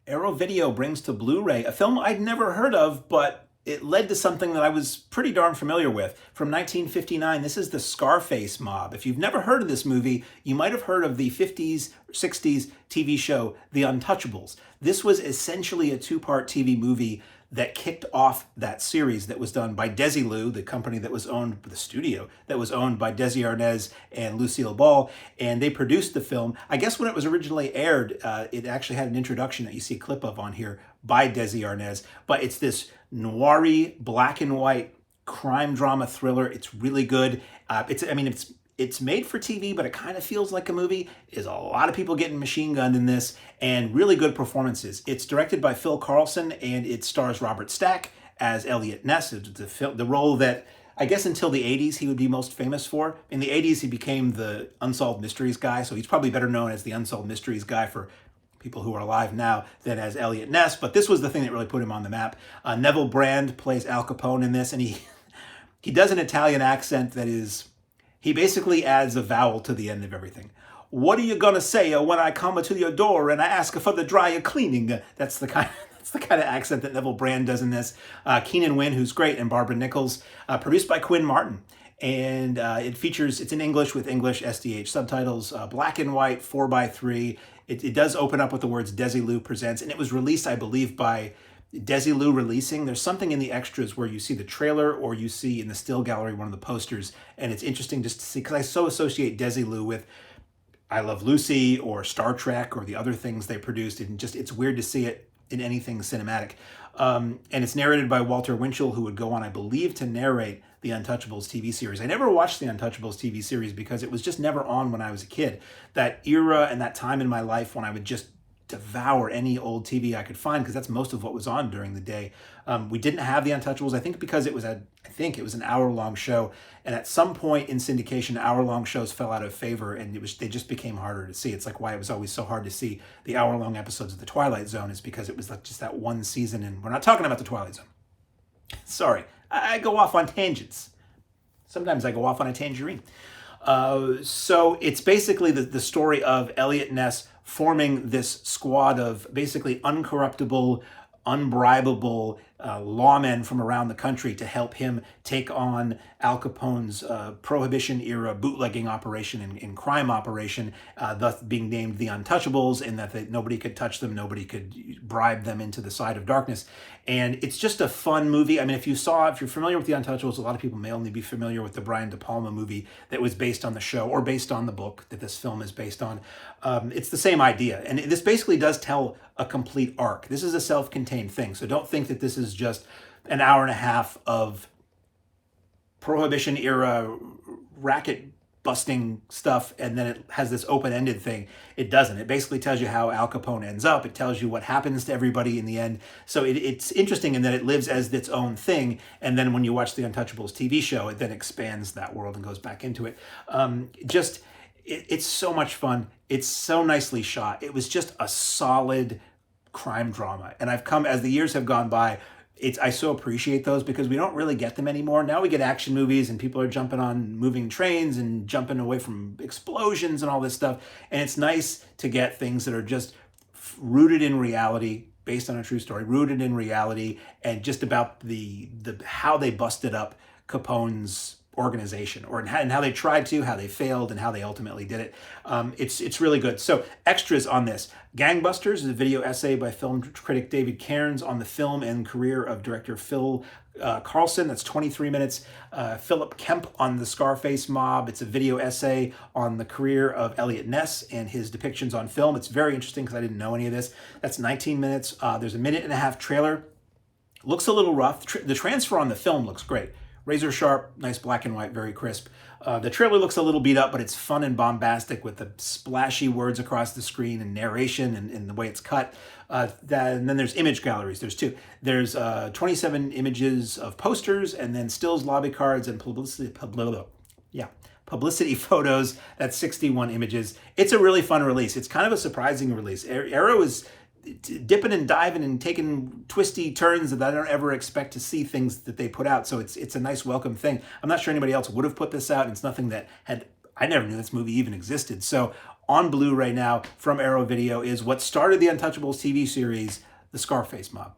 Arrow Video brings to Blu-ray a film I'd never heard of, but it led to something that I was pretty darn familiar with. From 1959, this is the Scarface mob. If you've never heard of this movie, you might have heard of the 50s, 60s TV show, The Untouchables. This was essentially a two-part TV movie that kicked off that series that was done by Desilu, the company that was owned, the studio that was owned by Desi Arnaz and Lucille Ball, and they produced the film. I guess when it was originally aired, it actually had an introduction that you see a clip of on here by Desi Arnaz, but it's this noir-y, black and white crime drama thriller. It's really good. It's made for TV, but it kind of feels like a movie. There's a lot of people getting machine gunned in this, and really good performances. It's directed by Phil Karlson, and it stars Robert Stack as Elliot Ness. It's the role that I guess until the 80s he would be most famous for. In the 80s he became the Unsolved Mysteries guy, so he's probably better known as the Unsolved Mysteries guy for people who are alive now than as Elliot Ness, but this was the thing that really put him on the map. Neville Brand plays Al Capone in this, and he does an Italian accent that is... He basically adds a vowel to the end of everything. What are you gonna say when I come to your door and I ask for the dryer cleaning? That's the kind of accent that Neville Brand does in this. Keenan Wynn, who's great, and Barbara Nichols. Produced by Quinn Martin. And it's in English with English SDH subtitles, black and white, 4:3. It does open up with the words Desilu Presents, and it was released, I believe, by Desilu Releasing. There's something in the extras where you see the trailer or you see in the still gallery one of the posters, and it's interesting just to see, because I so associate Desilu with I Love Lucy or Star Trek or the other things they produced, and just it's weird to see it in anything cinematic. And it's narrated by Walter Winchell, who would go on, I believe, to narrate the Untouchables TV series. I never watched the Untouchables TV series because it was just never on when I was a kid. That era and that time in my life when I would just devour any old TV I could find, because that's most of what was on during the day. We didn't have the Untouchables, I think because it was an hour-long show, and at some point in syndication, hour-long shows fell out of favor, and they just became harder to see. It's like why it was always so hard to see the hour-long episodes of The Twilight Zone, is because it was like just that one season, and we're not talking about The Twilight Zone. Sorry, I go off on tangents. Sometimes I go off on a tangerine. So it's basically the story of Elliot Ness forming this squad of basically uncorruptible, unbribable lawmen from around the country to help him take on Al Capone's Prohibition-era bootlegging operation and crime operation, thus being named the Untouchables, in that nobody could touch them, nobody could bribe them into the side of darkness. And it's just a fun movie. I mean, if you're familiar with the Untouchables, a lot of people may only be familiar with the Brian De Palma movie that was based on the show or based on the book that this film is based on. It's the same idea. And this basically does tell a complete arc. This is a self-contained thing. So don't think that this is just an hour and a half of Prohibition-era racket busting stuff and then it has this open-ended thing. It doesn't. It basically tells you how Al Capone ends up. It tells you what happens to everybody in the end. So it's interesting in that it lives as its own thing, and then when you watch the Untouchables TV show, it then expands that world and goes back into it. It's so much fun. It's so nicely shot. It was just a solid crime drama. And I've come, as the years have gone by, I so appreciate those because we don't really get them anymore. Now we get action movies and people are jumping on moving trains and jumping away from explosions and all this stuff. And it's nice to get things that are just rooted in reality, based on a true story, rooted in reality, and just about the how they busted up Capone's organization, and how they tried to, how they failed, and how they ultimately did it. It's really good. So extras on this. Gangbusters is a video essay by film critic David Cairns on the film and career of director Phil Karlson. That's 23 minutes. Philip Kemp on the Scarface mob. It's a video essay on the career of Elliot Ness and his depictions on film. It's very interesting because I didn't know any of this. That's 19 minutes. There's a minute and a half trailer. Looks a little rough. The transfer on the film looks great. Razor sharp, nice black and white, very crisp. The trailer looks a little beat up, but it's fun and bombastic with the splashy words across the screen and narration and the way it's cut. And then there's image galleries. There's two. There's 27 images of posters, and then stills, lobby cards, and publicity photos. That's 61 images. It's a really fun release. It's kind of a surprising release. Arrow is dipping and diving and taking twisty turns that I don't ever expect to see things that they put out. So it's a nice welcome thing. I'm not sure anybody else would have put this out. It's nothing that I never knew this movie even existed. So on Blu-ray now from Arrow Video is what started the Untouchables TV series, the Scarface Mob.